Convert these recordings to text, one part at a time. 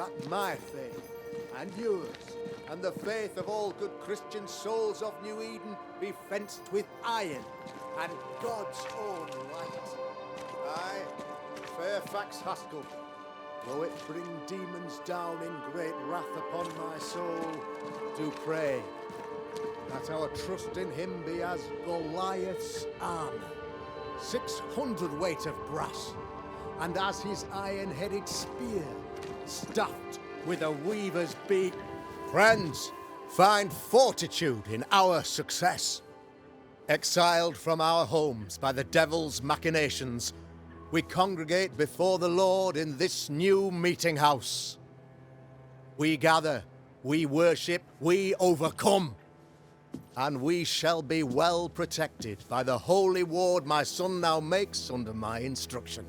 that my faith, and yours, and the faith of all good Christian souls of New Eden be fenced with iron and God's own light. I, Fairfax Haskell, though it bring demons down in great wrath upon my soul, do pray that our trust in him be as Goliath's armor, 600 weight of brass, and as his iron-headed spear, stuffed with a weaver's beak. Friends, find fortitude in our success. Exiled from our homes by the devil's machinations, we congregate before the Lord in this new meeting house. We gather, we worship, we overcome. And we shall be well protected by the holy ward my son now makes under my instruction.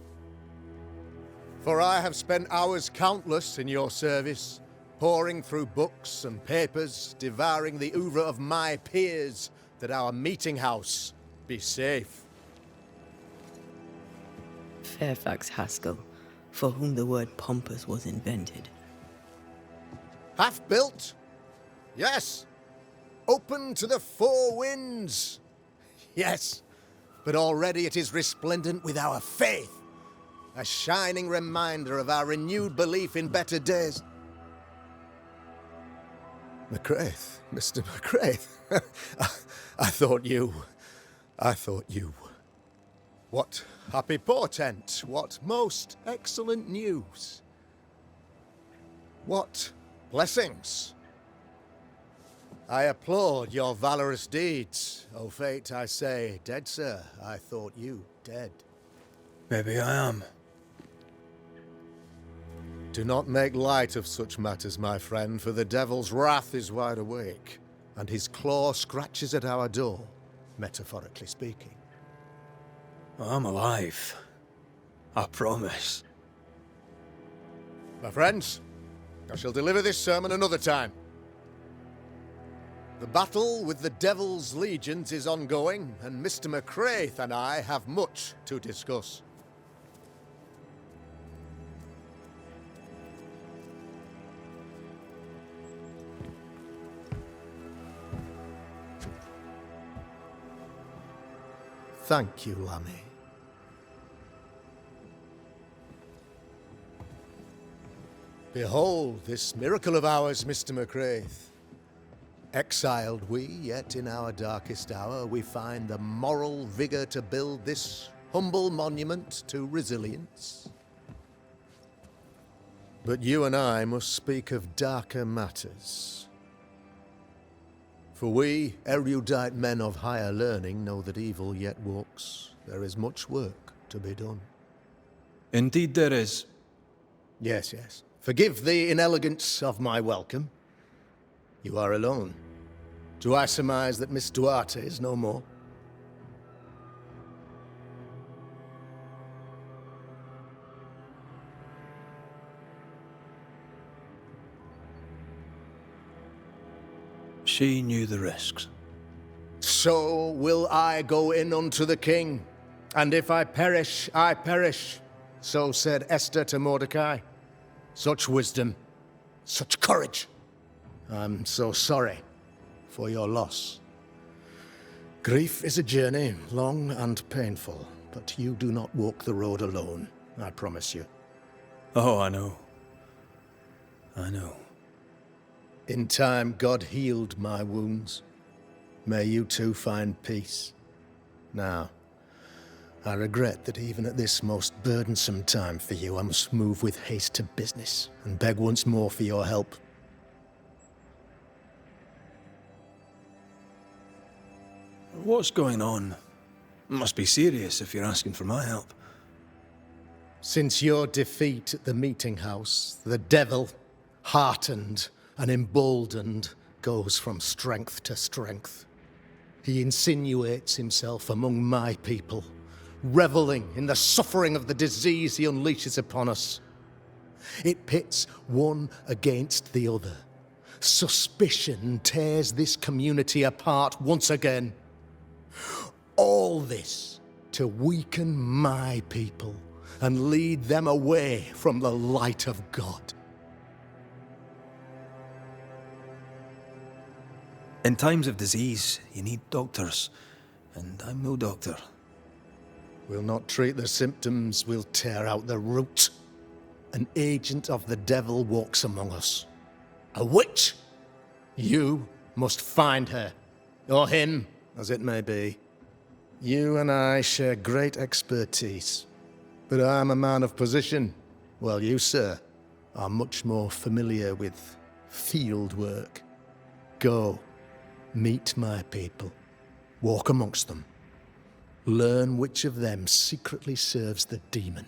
For I have spent hours countless in your service, poring through books and papers, devouring the oeuvre of my peers, that our meeting house be safe. Fairfax Haskell, for whom the word pompous was invented. Half-built? Yes. Open to the four winds? Yes. But already it is resplendent with our faith. A shining reminder of our renewed belief in better days. McCraith, Mr. McCraith. I thought you. What happy portent, what most excellent news. What blessings. I applaud your valorous deeds. O fate, I say, dead sir, I thought you dead. Maybe I am. Do not make light of such matters, my friend, for the devil's wrath is wide awake, and his claw scratches at our door, metaphorically speaking. I'm alive. I promise. My friends, I shall deliver this sermon another time. The battle with the devil's legions is ongoing, and Mr. McCraith and I have much to discuss. Thank you, Lammy. Behold this miracle of ours, Mr. McCraith. Exiled we, yet in our darkest hour we find the moral vigor to build this humble monument to resilience. But you and I must speak of darker matters. For we, erudite men of higher learning, know that evil yet walks. There is much work to be done. Indeed there is. Yes, yes. Forgive the inelegance of my welcome. You are alone. Do I surmise that Miss Duarte is no more? She knew the risks. So will I go in unto the king, and if I perish, I perish. So said Esther to Mordecai. Such wisdom, such courage. I'm so sorry for your loss. Grief is a journey, long and painful, but you do not walk the road alone, I promise you. Oh, I know. I know. In time, God healed my wounds. May you too find peace. Now, I regret that even at this most burdensome time for you, I must move with haste to business and beg once more for your help. What's going on? It must be serious if you're asking for my help. Since your defeat at the meeting house, the devil, heartened and emboldened, goes from strength to strength. He insinuates himself among my people, reveling in the suffering of the disease he unleashes upon us. It pits one against the other. Suspicion tears this community apart once again. All this to weaken my people and lead them away from the light of God. In times of disease, you need doctors, and I'm no doctor. We'll not treat the symptoms, we'll tear out the root. An agent of the devil walks among us. A witch! You must find her. Or him, as it may be. You and I share great expertise. But I'm a man of position, while you, sir, are much more familiar with field work. Go, meet my people. Walk amongst them. Learn which of them secretly serves the demon,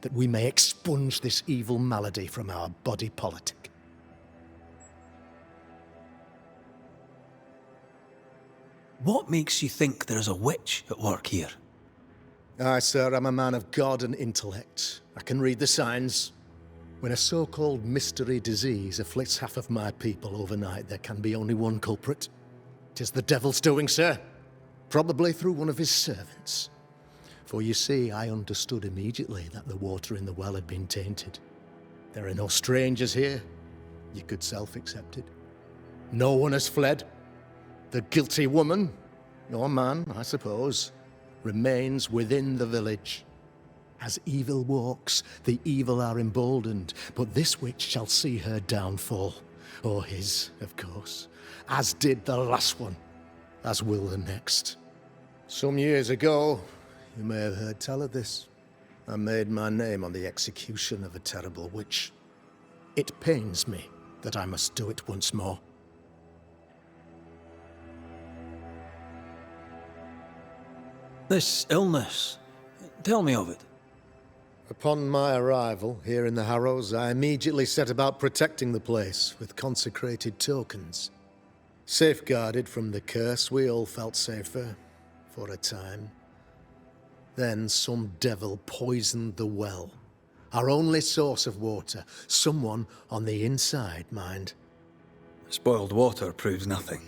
that we may expunge this evil malady from our body politic. What makes you think there's a witch at work here? Aye, sir, I'm a man of God and intellect. I can read the signs. When a so-called mystery disease afflicts half of my people overnight, there can be only one culprit. 'Tis the devil's doing, sir. Probably through one of his servants. For you see, I understood immediately that the water in the well had been tainted. There are no strangers here. You could self-accept it. No one has fled. The guilty woman, your man, I suppose, remains within the village. As evil walks, the evil are emboldened, but this witch shall see her downfall. Or his, of course. As did the last one. As will the next. Some years ago, you may have heard tell of this. I made my name on the execution of a terrible witch. It pains me that I must do it once more. This illness, tell me of it. Upon my arrival here in the Harrows, I immediately set about protecting the place with consecrated tokens. Safeguarded from the curse, we all felt safer, for a time. Then some devil poisoned the well, our only source of water. Someone on the inside, mind. Spoiled water proves nothing.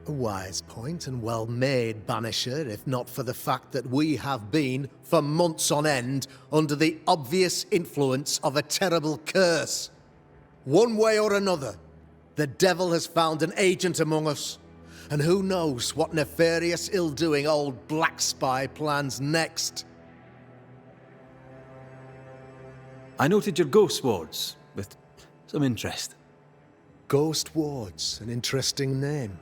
A wise point and well made, Banisher, if not for the fact that we have been, for months on end, under the obvious influence of a terrible curse. One way or another, the devil has found an agent among us, and who knows what nefarious ill-doing old Black Spy plans next. I noted your ghost wards with some interest. Ghost wards, an interesting name.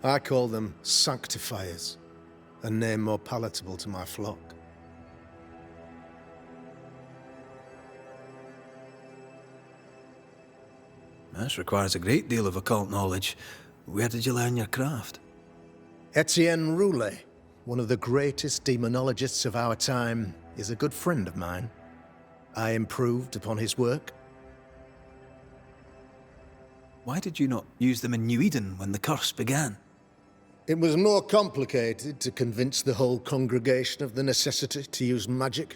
I call them sanctifiers, a name more palatable to my flock. This requires a great deal of occult knowledge. Where did you learn your craft? Etienne Roulet, one of the greatest demonologists of our time, is a good friend of mine. I improved upon his work. Why did you not use them in New Eden when the curse began? It was more complicated to convince the whole congregation of the necessity to use magic.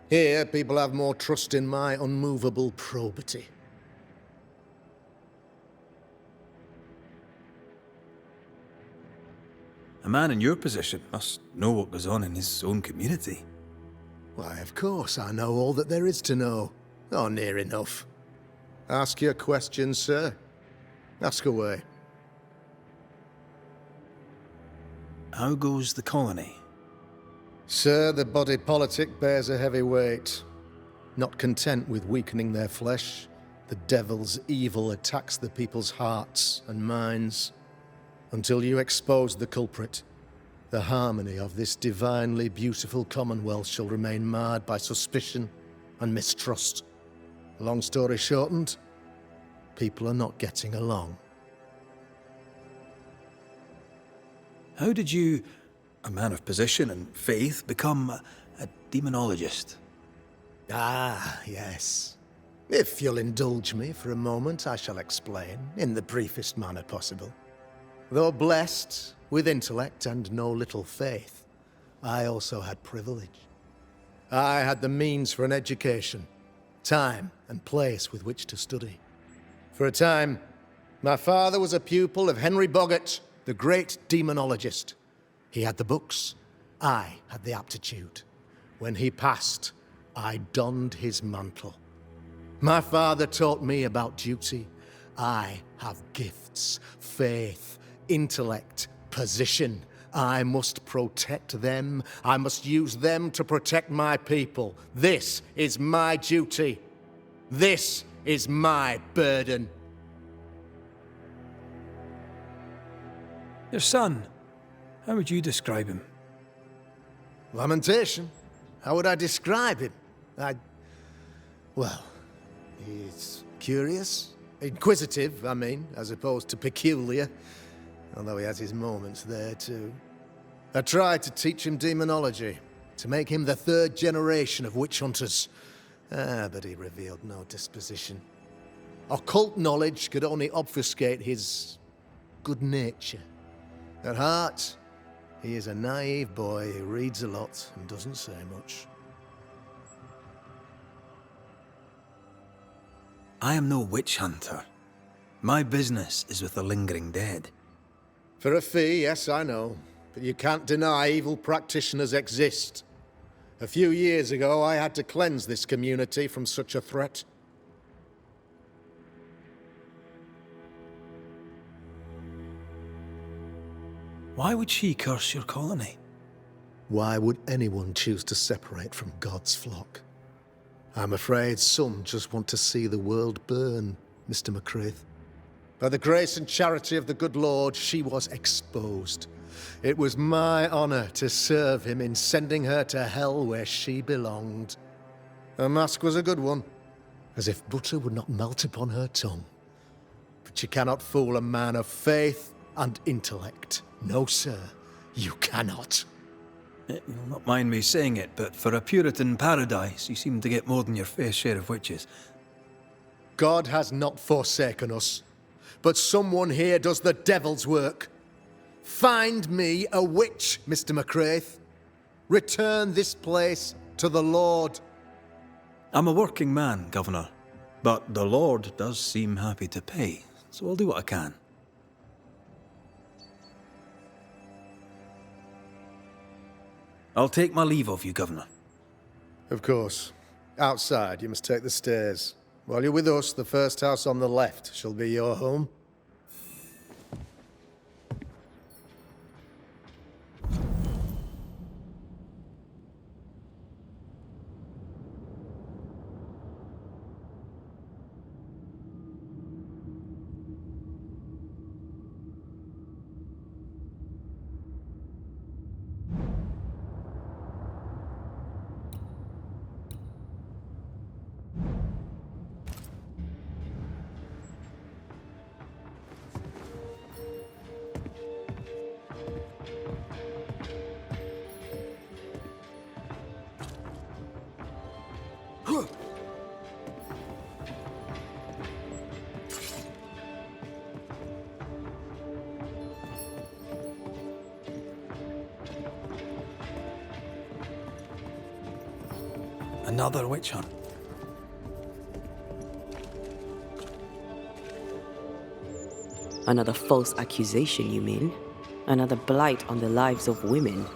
Here, people have more trust in my unmovable probity. A man in your position must know what goes on in his own community. Why, of course, I know all that there is to know. Oh, near enough. Ask your questions, sir. Ask away. How goes the colony? Sir, the body politic bears a heavy weight. Not content with weakening their flesh, the devil's evil attacks the people's hearts and minds. Until you expose the culprit, the harmony of this divinely beautiful commonwealth shall remain marred by suspicion and mistrust. Long story shortened, people are not getting along. How did you, a man of position and faith, become a demonologist? Ah, yes. If you'll indulge me for a moment, I shall explain in the briefest manner possible. Though blessed with intellect and no little faith, I also had privilege. I had the means for an education, time and place with which to study. For a time, my father was a pupil of Henry Boggart, the great demonologist. He had the books, I had the aptitude. When he passed, I donned his mantle. My father taught me about duty, I have gifts, faith, intellect, position. I must protect them. I must use them to protect my people. This is my duty. This is my burden. Your son, how would you describe him? Lamentation? How would I describe him? Well, he's curious. Inquisitive, I mean, as opposed to peculiar. Although he has his moments there, too. I tried to teach him demonology, to make him the third generation of witch hunters. But he revealed no disposition. Occult knowledge could only obfuscate his good nature. At heart, he is a naive boy who reads a lot and doesn't say much. I am no witch hunter. My business is with the lingering dead. For a fee, yes, I know. But you can't deny evil practitioners exist. A few years ago, I had to cleanse this community from such a threat. Why would she curse your colony? Why would anyone choose to separate from God's flock? I'm afraid some just want to see the world burn, Mr. McCraith. By the grace and charity of the good Lord, she was exposed. It was my honor to serve him in sending her to hell where she belonged. Her mask was a good one, as if butter would not melt upon her tongue. But you cannot fool a man of faith and intellect. No, sir, you cannot. You'll not mind me saying it, but for a Puritan paradise, you seem to get more than your fair share of witches. God has not forsaken us, but someone here does the devil's work. Find me a witch, Mr. McCraith. Return this place to the Lord. I'm a working man, Governor, but the Lord does seem happy to pay, so I'll do what I can. I'll take my leave of you, Governor. Of course. Outside, you must take the stairs. While you're with us, the first house on the left shall be your home. Another witch hunt. Another false accusation, you mean? Another blight on the lives of women?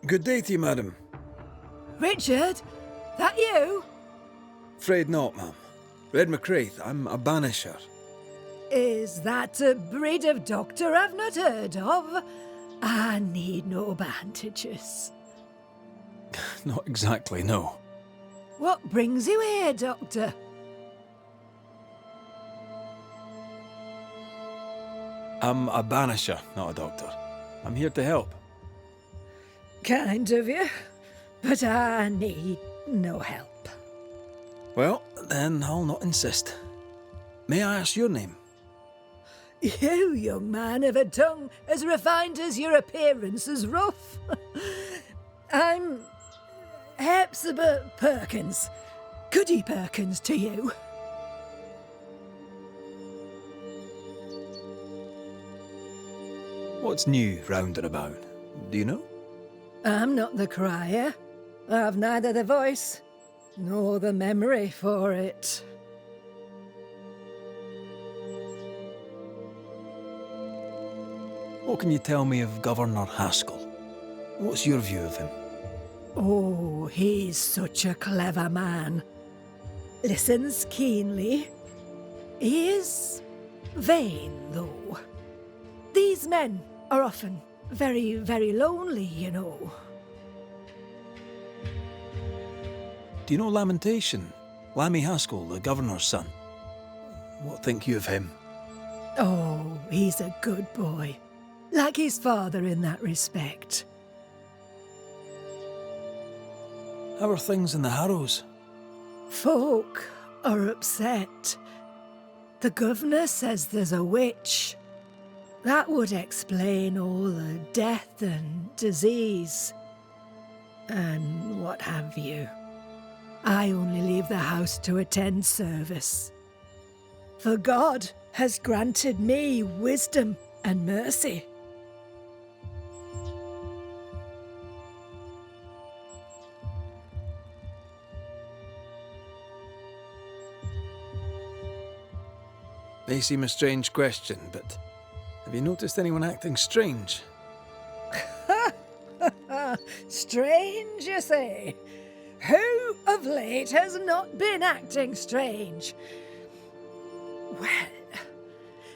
Good day to you, madam. Richard? That you? Afraid not, ma'am. Red McCraith, I'm a banisher. Is that a breed of doctor I've not heard of? I need no bandages. Not exactly, no. What brings you here, Doctor? I'm a banisher, not a doctor. I'm here to help. Kind of you, but I need no help. Well, then I'll not insist. May I ask your name? You, young man, have a tongue as refined as your appearance is rough. I'm Hepzibah Perkins. Goody Perkins to you. What's new round and about? Do you know? I'm not the crier. I've neither the voice nor the memory for it. What can you tell me of Governor Haskell? What's your view of him? Oh, he's such a clever man. Listens keenly. He is vain, though. These men are often very, very lonely, you know. Do you know Lamentation? Lammy Haskell, the governor's son. What think you of him? Oh, he's a good boy. Like his father in that respect. How are things in the Harrows? Folk are upset. The governor says there's a witch. That would explain all the death and disease. And what have you. I only leave the house to attend service. For God has granted me wisdom and mercy. May seem a strange question, but have you noticed anyone acting strange? Strange, you say? Who of late has not been acting strange? Well,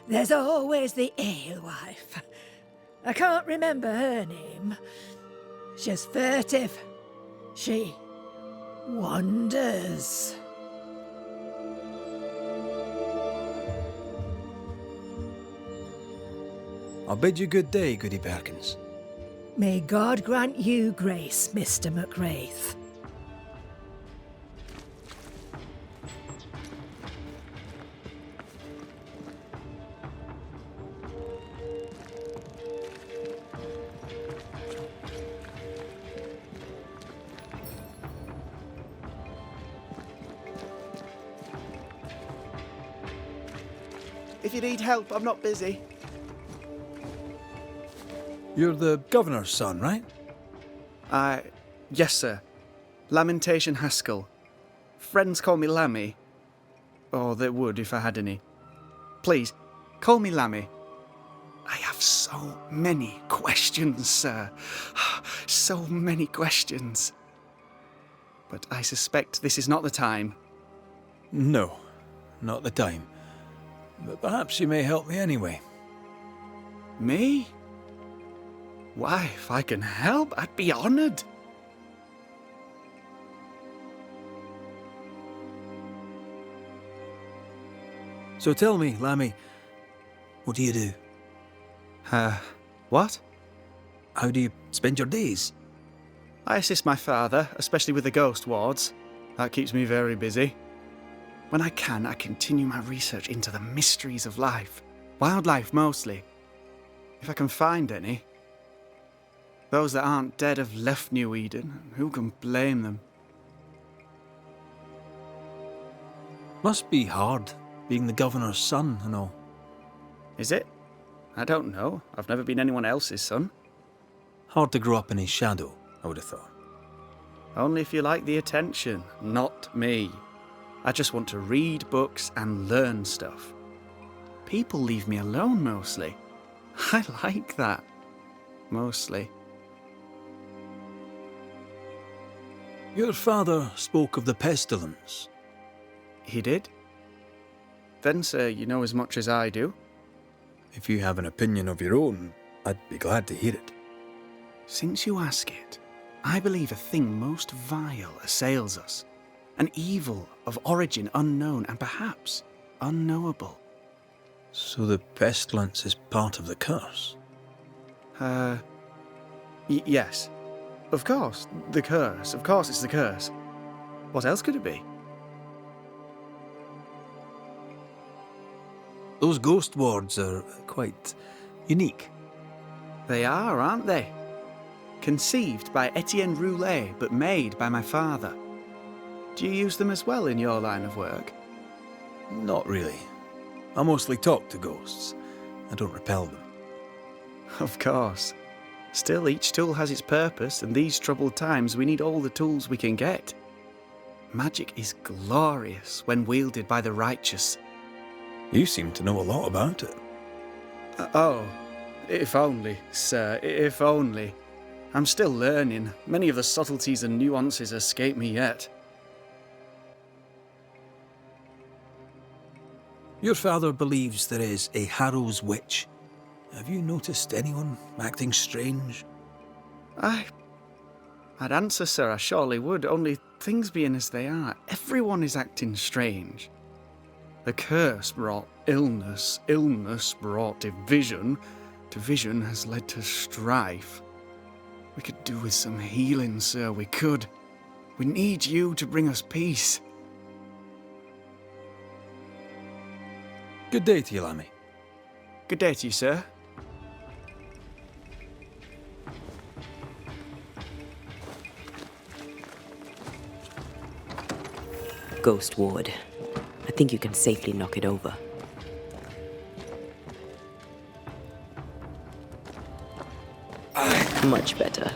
there's always the alewife. I can't remember her name. She's furtive. She wanders. I'll bid you good day, Goody Perkins. May God grant you grace, Mr. McWraith. If you need help, I'm not busy. You're the governor's son, right? Yes, sir. Lamentation Haskell. Friends call me Lammy. Or they would if I had any. Please, call me Lammy. I have so many questions, sir. So many questions. But I suspect this is not the time. No, not the time. But perhaps you may help me anyway. Me? Why, if I can help, I'd be honoured. So tell me, Lammy, what do you do? What? How do you spend your days? I assist my father, especially with the ghost wards. That keeps me very busy. When I can, I continue my research into the mysteries of life. Wildlife, mostly. If I can find any. Those that aren't dead have left New Eden. Who can blame them? Must be hard, being the governor's son and all. Is it? I don't know. I've never been anyone else's son. Hard to grow up in his shadow, I would have thought. Only if you like the attention, not me. I just want to read books and learn stuff. People leave me alone mostly. I like that. Mostly. Your father spoke of the pestilence. He did? Then, sir, you know as much as I do. If you have an opinion of your own, I'd be glad to hear it. Since you ask it, I believe a thing most vile assails us. An evil of origin unknown and perhaps unknowable. So the pestilence is part of the curse? Yes. Of course, the curse. Of course it's the curse. What else could it be? Those ghost wards are quite unique. They are, aren't they? Conceived by Etienne Roulet, but made by my father. Do you use them as well in your line of work? Not really. I mostly talk to ghosts. I don't repel them. Of course. Still, each tool has its purpose, and these troubled times we need all the tools we can get. Magic is glorious when wielded by the righteous. You seem to know a lot about it. Oh, if only, sir, if only. I'm still learning. Many of the subtleties and nuances escape me yet. Your father believes there is a Harrow's witch. Have you noticed anyone acting strange? I'd answer, sir, I surely would, only things being as they are, everyone is acting strange. The curse brought illness, illness brought division, division has led to strife. We could do with some healing, sir, we could. We need you to bring us peace. Good day to you, Lammy. Good day to you, sir. Ghost ward. I think you can safely knock it over. Much better.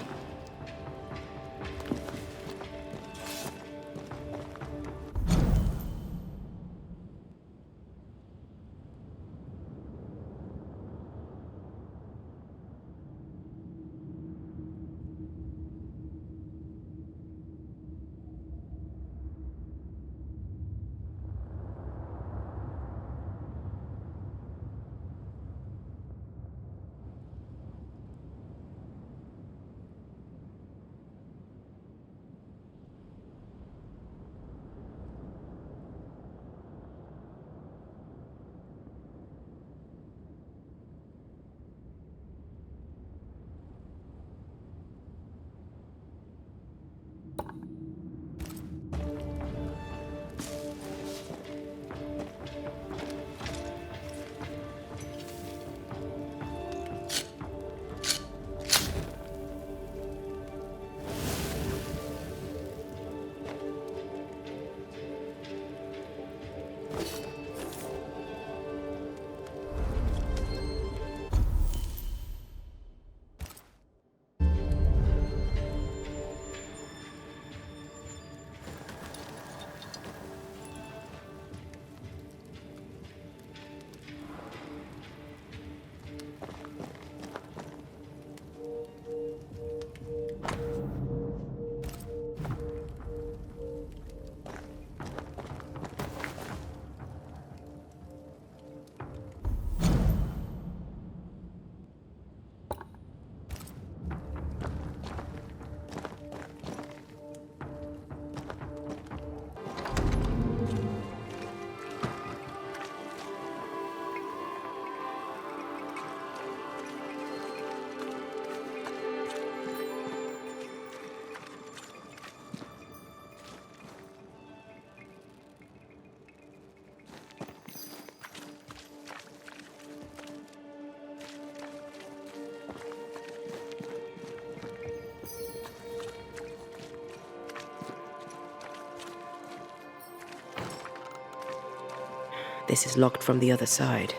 This is locked from the other side.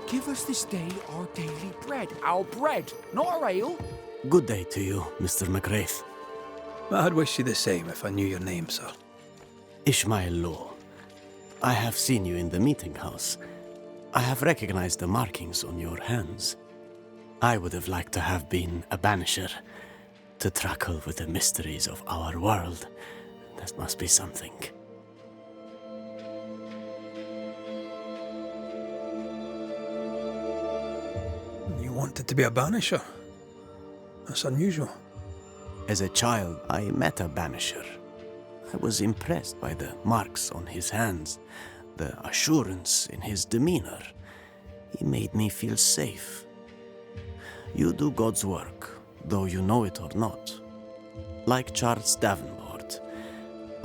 Give us this day our daily bread. Our bread, not our ale. Good day to you, Mr. McGrath. I'd wish you the same if I knew your name, sir. Ishmael Law. I have seen you in the meeting house. I have recognized the markings on your hands. I would have liked to have been a banisher, to truckle with the mysteries of our world. That must be something. You wanted to be a banisher? That's unusual. As a child, I met a banisher. I was impressed by the marks on his hands, the assurance in his demeanor. He made me feel safe. You do God's work, though you know it or not. like Charles Davenport.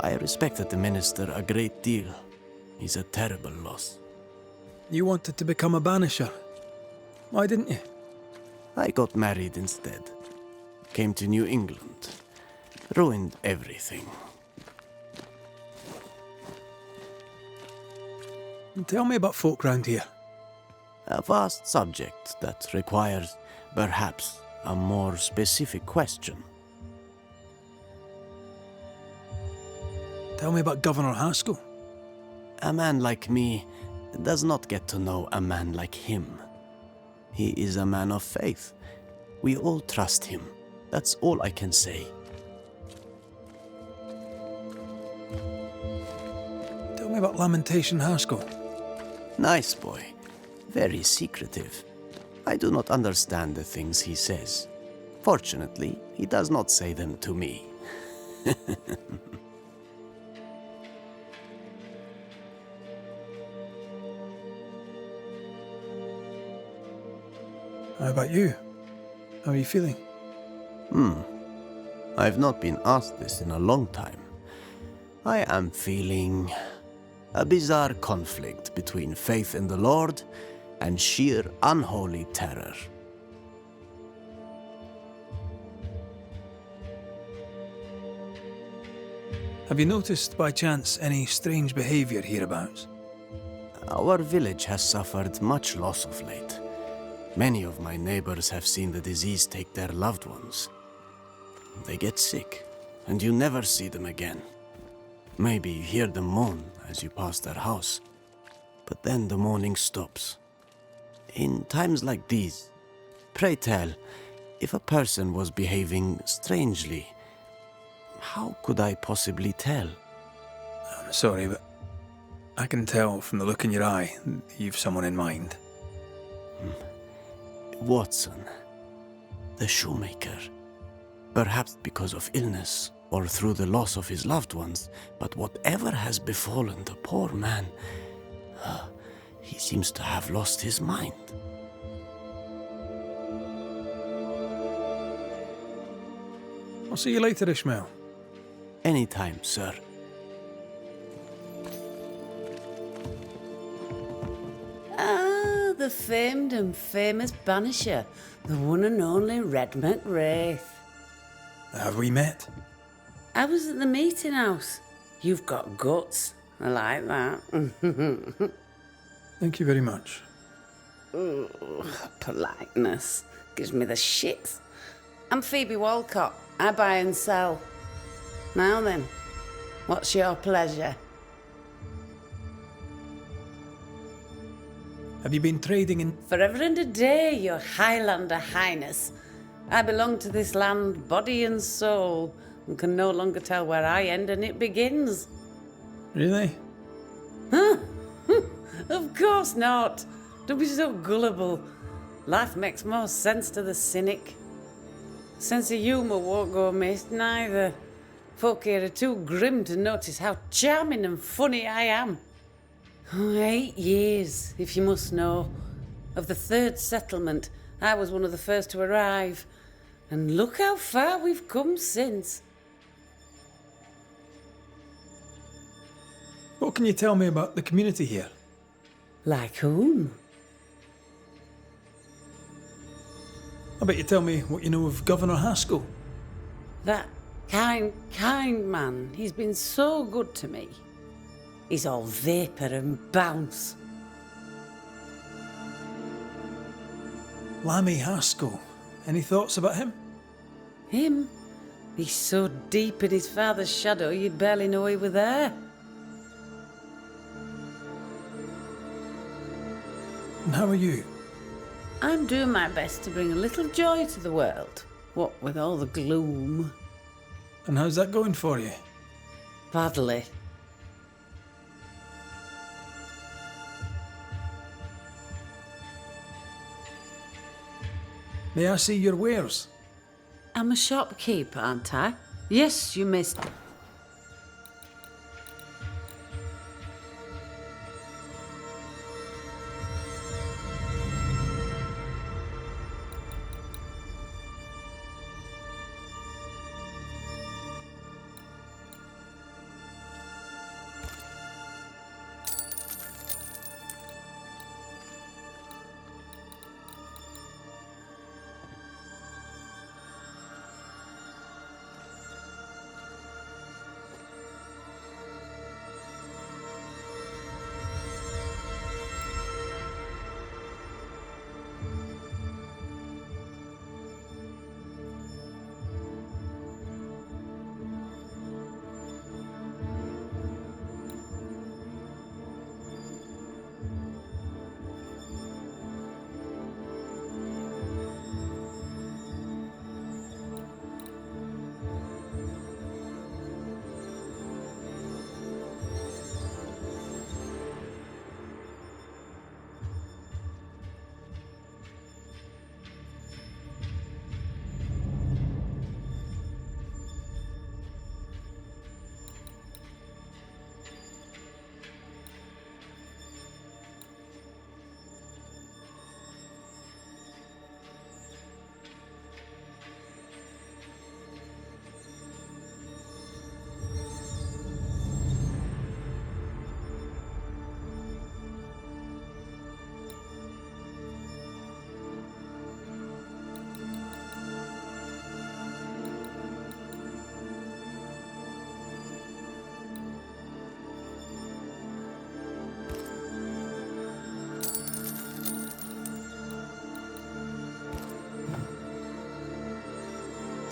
I respected the minister a great deal. He's a terrible loss. You wanted to become a banisher. Why didn't you? I got married instead. Came to New England. Ruined everything. Tell me about folk round here. A vast subject that requires, perhaps, a more specific question. Tell me about Governor Haskell. A man like me does not get to know a man like him. He is a man of faith. We all trust him. That's all I can say. Tell me about Lamentation Haskell. Nice boy. Very secretive. I do not understand the things he says. Fortunately, he does not say them to me. How about you? How are you feeling? I've not been asked this in a long time. I am feeling a bizarre conflict between faith in the Lord and sheer unholy terror. Have you noticed by chance any strange behavior hereabouts? Our village has suffered much loss of late. Many of my neighbors have seen the disease take their loved ones. They get sick, and you never see them again. Maybe you hear them moan as you pass their house, but then the moaning stops. In times like these, pray tell, if a person was behaving strangely, how could I possibly tell? I'm sorry, but I can tell from the look in your eye that you've someone in mind. Watson, the shoemaker. Perhaps because of illness or through the loss of his loved ones, but whatever has befallen the poor man, he seems to have lost his mind. I'll see you later, Ishmael. Anytime, sir. Ah, the famed and famous Banisher, the one and only Red McWraith. Have we met? I was at the meeting house. You've got guts. I like that. Thank you very much. Ooh, politeness gives me the shits. I'm Phoebe Walcott. I buy and sell. Now then, what's your pleasure? Have you been trading in... Forever and a day, your Highlander Highness. I belong to this land, body and soul, and can no longer tell where I end and it begins. Really? Huh? Of course not. Don't be so gullible. Life makes more sense to the cynic. Sense of humour won't go amiss, neither. Folk here are too grim to notice how charming and funny I am. 8 years, if you must know. Of the third settlement, I was one of the first to arrive. And look how far we've come since. What can you tell me about the community here? Like whom? I bet you tell me what you know of Governor Haskell. That kind man. He's been so good to me. He's all vapour and bounce. Lammy Haskell. Any thoughts about him? Him? He's so deep in his father's shadow you'd barely know he were there. And how are you? I'm doing my best to bring a little joy to the world. What with all the gloom. And how's that going for you? Badly. May I see your wares? I'm a shopkeeper, aren't I? Yes, you missed.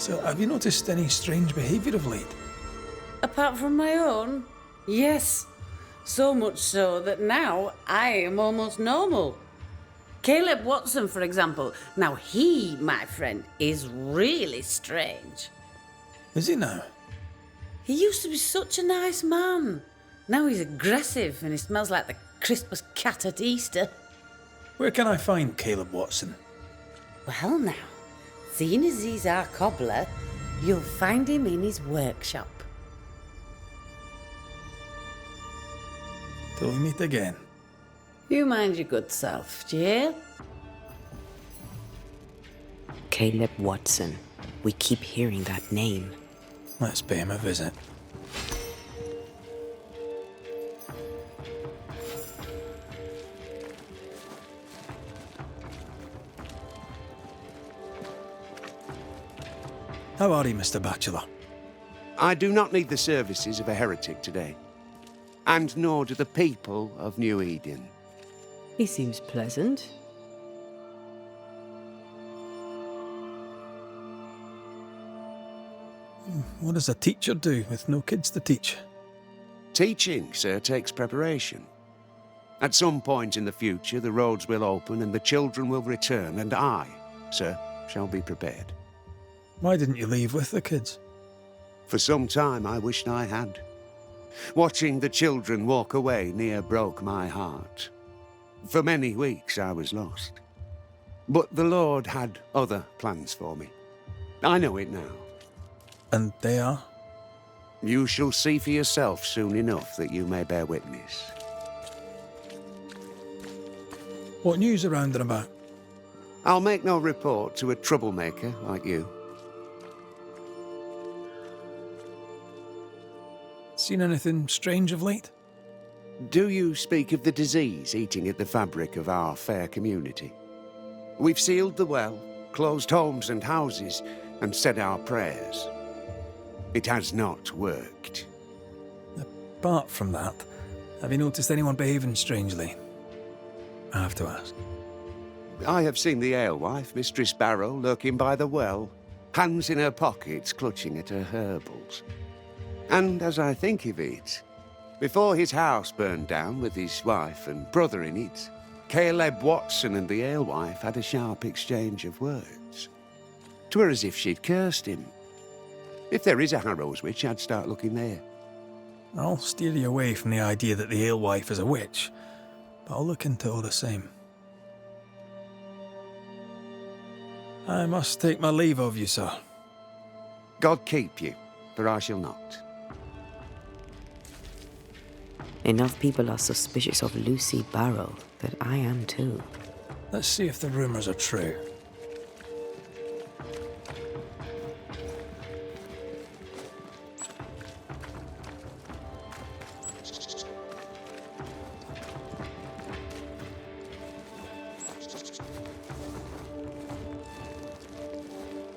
So, have you noticed any strange behaviour of late? Apart from my own? Yes. So much so that now I am almost normal. Caleb Watson, for example. Now he, my friend, is really strange. Is he now? He used to be such a nice man. Now he's aggressive and he smells like the Christmas cat at Easter. Where can I find Caleb Watson? Well now, seeing as he's our cobbler, you'll find him in his workshop. Till we meet again. You mind your good self, do you hear? Caleb Watson. We keep hearing that name. Let's pay him a visit. How are you, Mr. Bachelor? I do not need the services of a heretic today, and nor do the people of New Eden. He seems pleasant. What does a teacher do with no kids to teach? Teaching, sir, takes preparation. At some point in the future, the roads will open and the children will return, and I, sir, shall be prepared. Why didn't you leave with the kids? For some time I wished I had. Watching the children walk away near broke my heart. For many weeks I was lost. But the Lord had other plans for me. I know it now. And they are? You shall see for yourself soon enough that you may bear witness. What news around and about? I'll make no report to a troublemaker like you. Seen anything strange of late? Do you speak of the disease eating at the fabric of our fair community? We've sealed the well, closed homes and houses, and said our prayers. It has not worked. Apart from that, have you noticed anyone behaving strangely? I have to ask. I have seen the alewife, Mistress Barrow, lurking by the well, hands in her pockets clutching at her herbals. And as I think of it, before his house burned down with his wife and brother in it, Caleb Watson and the alewife had a sharp exchange of words. 'Twere as if she'd cursed him. If there is a Harrow's witch, I'd start looking there. I'll steer you away from the idea that the alewife is a witch, but I'll look into it all the same. I must take my leave of you, sir. God keep you, for I shall not. Enough people are suspicious of Lucy Barrow that I am too. Let's see if the rumours are true.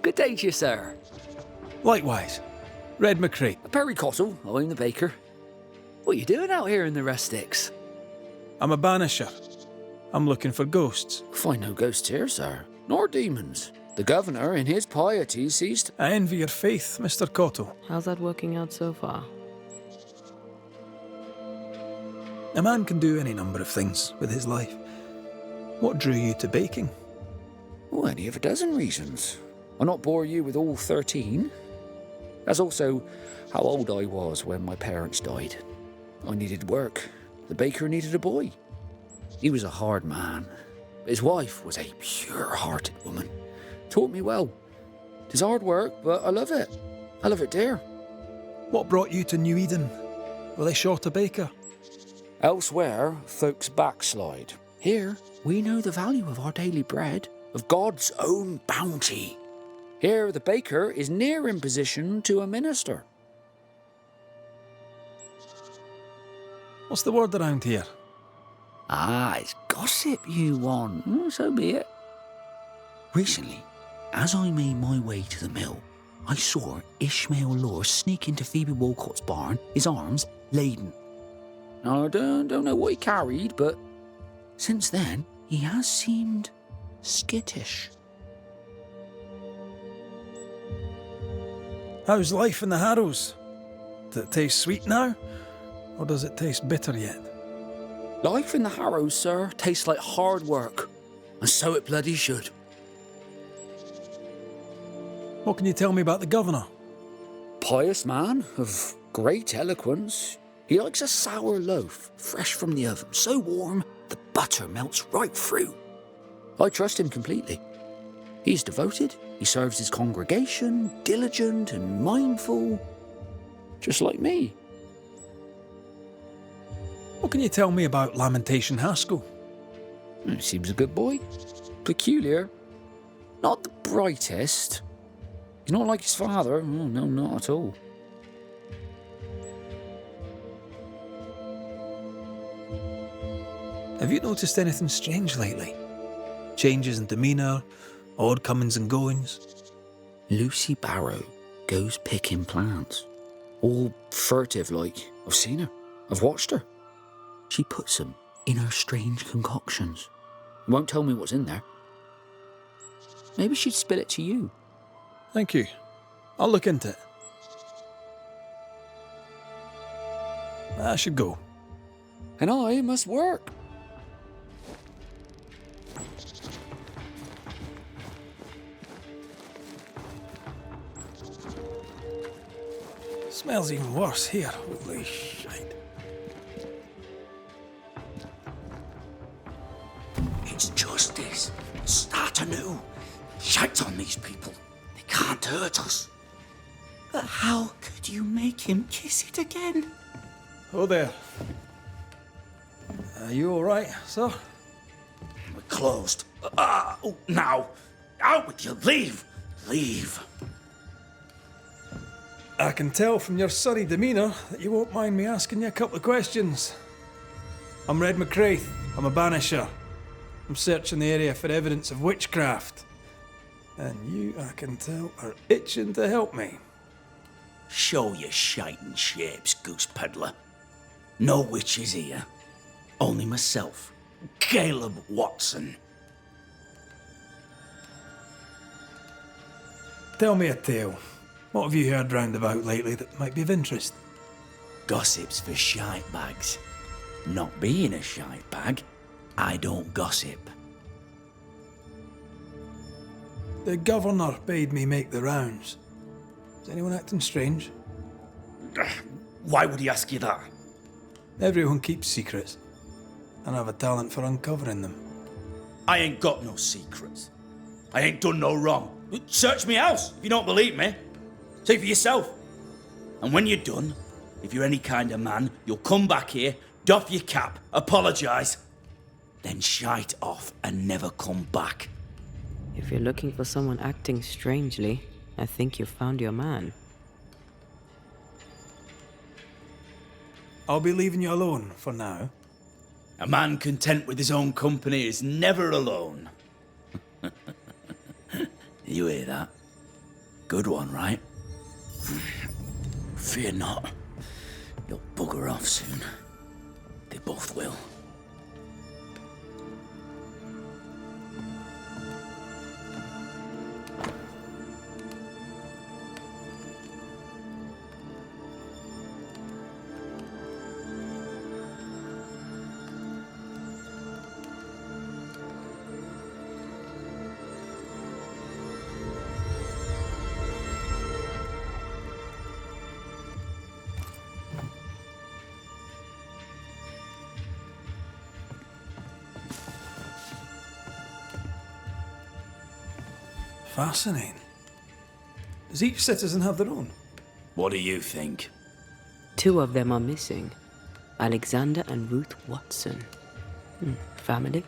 Good day to you, sir. Likewise. Red McCree. Perry Cottle, I'm the baker. What are you doing out here in the rustics? I'm a banisher. I'm looking for ghosts. Find no ghosts here, sir, nor demons. The governor, in his piety, ceased. I envy your faith, Mr. Cottle. How's that working out so far? A man can do any number of things with his life. What drew you to baking? Oh, any of a dozen reasons. I'll not bore you with all 13. That's also how old I was when my parents died. I needed work. The baker needed a boy. He was a hard man. His wife was a pure-hearted woman. Taught me well. 'Tis hard work, but I love it. I love it dear. What brought you to New Eden? Were they short a baker? Elsewhere, folks backslide. Here, we know the value of our daily bread, of God's own bounty. Here, the baker is near in position to a minister. What's the word around here? Ah, it's gossip you want. So be it. Recently, as I made my way to the mill, I saw Ishmael Law sneak into Phoebe Walcott's barn, his arms laden. Now, I don't know what he carried, but since then, he has seemed skittish. How's life in the Harrows? Does it taste sweet now? Or does it taste bitter yet? Life in the Harrows, sir, tastes like hard work. And so it bloody should. What can you tell me about the governor? Pious man of great eloquence. He likes a sour loaf, fresh from the oven, so warm the butter melts right through. I trust him completely. He's devoted, he serves his congregation, diligent and mindful, just like me. What can you tell me about Lamentation Haskell? Seems a good boy. Peculiar. Not the brightest. He's not like his father. Oh, no, not at all. Have you noticed anything strange lately? Changes in demeanour, odd comings and goings? Lucy Barrow goes picking plants. All furtive like. I've seen her. I've watched her. She puts them in her strange concoctions. Won't tell me what's in there. Maybe she'd spill it to you. Thank you. I'll look into it. I should go. And I must work. Smells even worse here. Holy shite. It's justice. Start anew. Shite on these people. They can't hurt us. But how could you make him kiss it again? Oh there. Are you alright, sir? We're closed. Now. Out with you. Leave. Leave. I can tell from your sunny demeanour that you won't mind me asking you a couple of questions. I'm Red McCraith. I'm a Banisher. I'm searching the area for evidence of witchcraft. And you, I can tell, are itching to help me. Show your shiting shapes, goose peddler. No witches here. Only myself, Caleb Watson. Tell me a tale. What have you heard round about lately that might be of interest? Gossip's for shite bags. Not being a shite bag, I don't gossip. The governor bade me make the rounds. Is anyone acting strange? Why would he ask you that? Everyone keeps secrets, and I have a talent for uncovering them. I ain't got no secrets. I ain't done no wrong. Search me house if you don't believe me. See for yourself. And when you're done, if you're any kind of man, you'll come back here, doff your cap, apologise, then shite off and never come back. If you're looking for someone acting strangely, I think you've found your man. I'll be leaving you alone for now. A man content with his own company is never alone. You hear that? Good one, right? Fear not. You'll bugger off soon. They both will. Fascinating. Does each citizen have their own? What do you think? 2 of them are missing. Alexander and Ruth Watson. Family?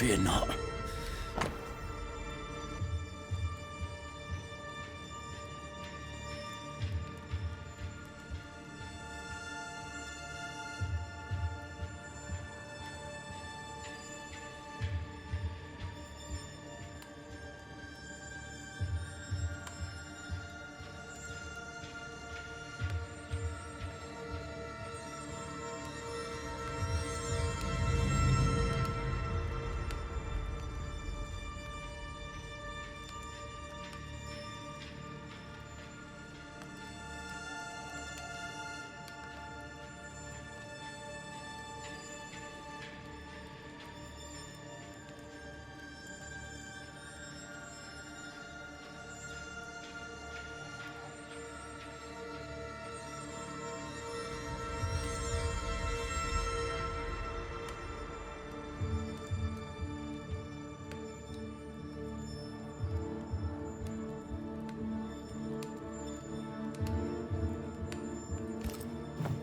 Fear not.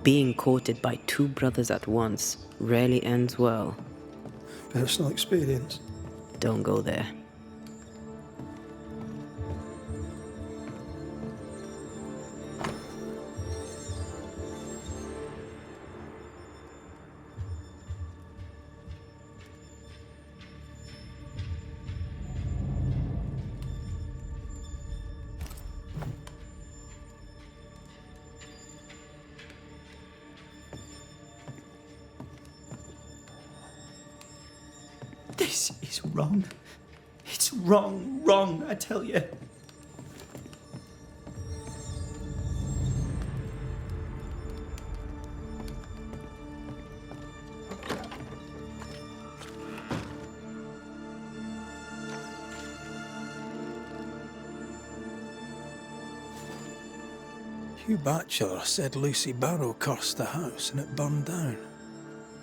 Being courted by two brothers at once rarely ends well. Personal experience. Don't go there. This is wrong. It's wrong, I tell you. Hugh Batchelor said Lucy Barrow cursed the house and it burned down.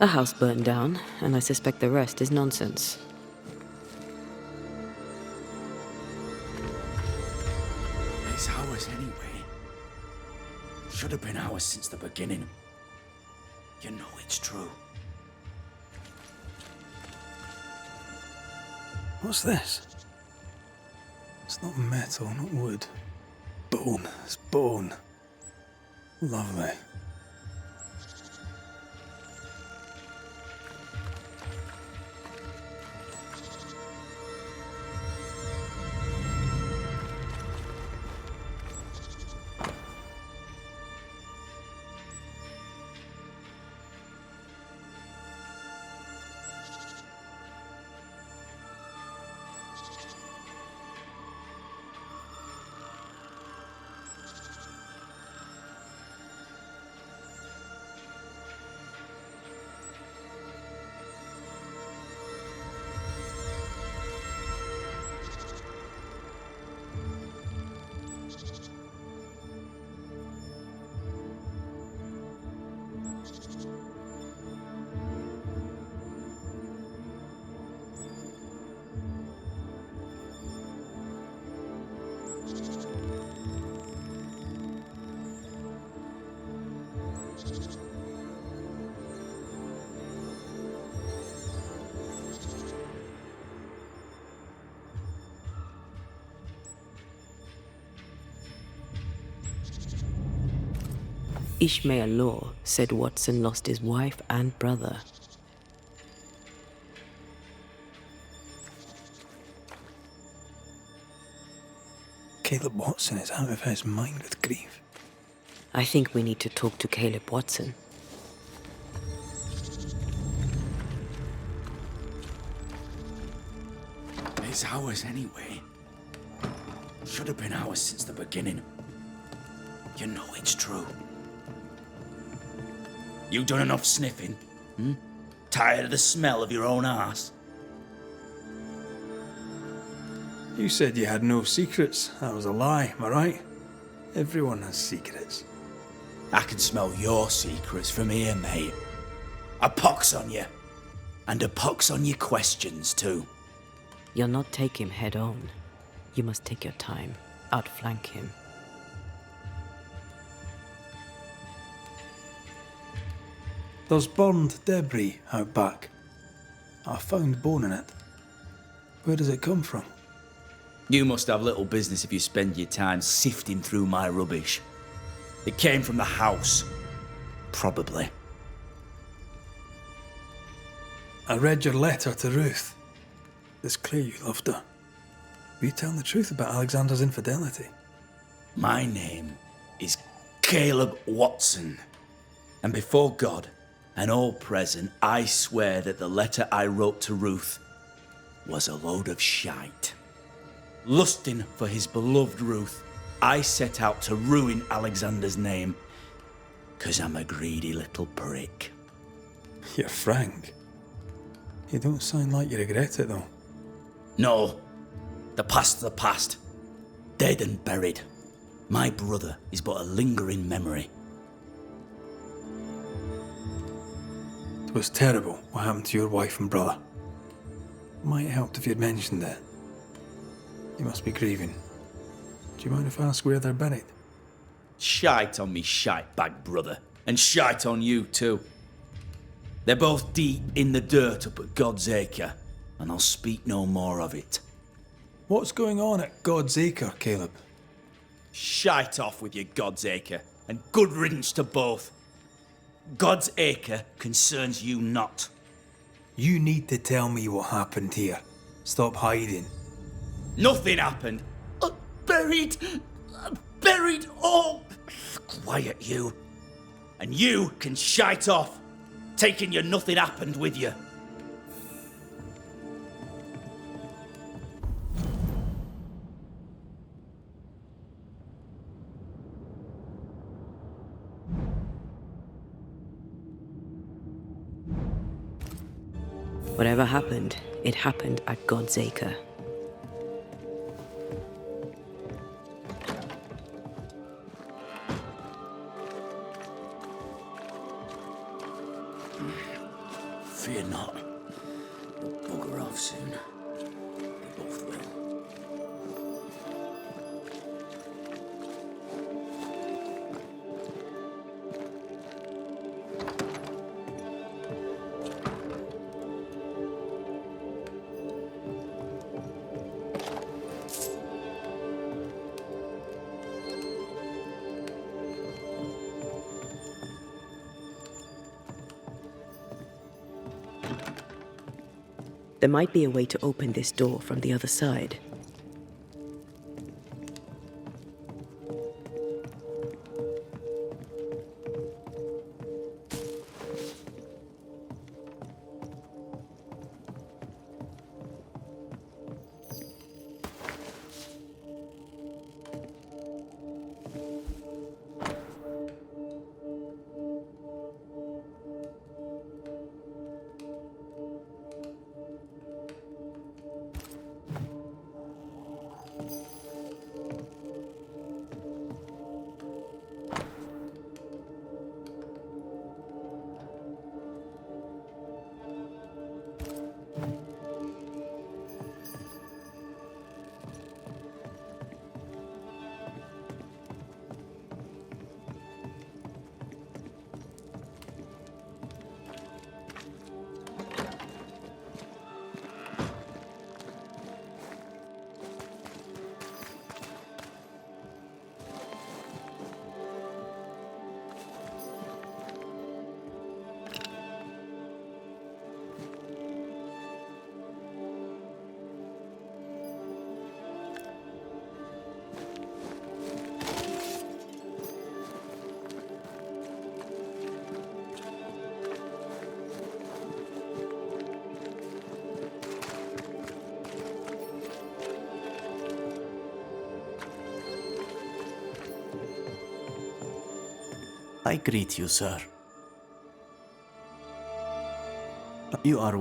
A house burned down, and I suspect the rest is nonsense. It's ours anyway. Should have been ours since the beginning. You know it's true. What's this? It's not metal, not wood. Bone. It's bone. Lovely. Ishmael Law said Watson lost his wife and brother. Caleb Watson is out of his mind with grief. I think we need to talk to Caleb Watson. It's ours anyway. Should have been ours since the beginning. You know it's true. You done enough sniffing? Tired of the smell of your own arse? You said you had no secrets. That was a lie, am I right? Everyone has secrets. I can smell your secrets from here, mate. A pox on you. And a pox on your questions, too. You'll not take him head on. You must take your time, outflank him. There's burned debris out back. I found bone in it. Where does it come from? You must have little business if you spend your time sifting through my rubbish. It came from the house. Probably. I read your letter to Ruth. It's clear you loved her. Were you telling the truth about Alexander's infidelity? My name is Caleb Watson. And before God and all present, I swear that the letter I wrote to Ruth was a load of shite. Lusting for his beloved Ruth, I set out to ruin Alexander's name, 'cause I'm a greedy little prick. You're frank. You don't sound like you regret it, though. No, the past's the past. Dead and buried. My brother is but a lingering memory. It was terrible what happened to your wife and brother. Might help if you'd mentioned it. You must be grieving. Do you mind if I ask where they're buried? Shite on me shite bag brother, and shite on you too. They're both deep in the dirt up at God's Acre, and I'll speak no more of it. What's going on at God's Acre, Caleb? Shite off with your God's Acre, and good riddance to both. God's Acre concerns you not. You need to tell me what happened here. Stop hiding. Nothing happened. Buried all. Quiet, you. And you can shite off, taking your nothing happened with you. Whatever happened, it happened at God's Acre. Fear not. They'll bugger off soon. They both will. There might be a way to open this door from the other side. I greet you, sir. You are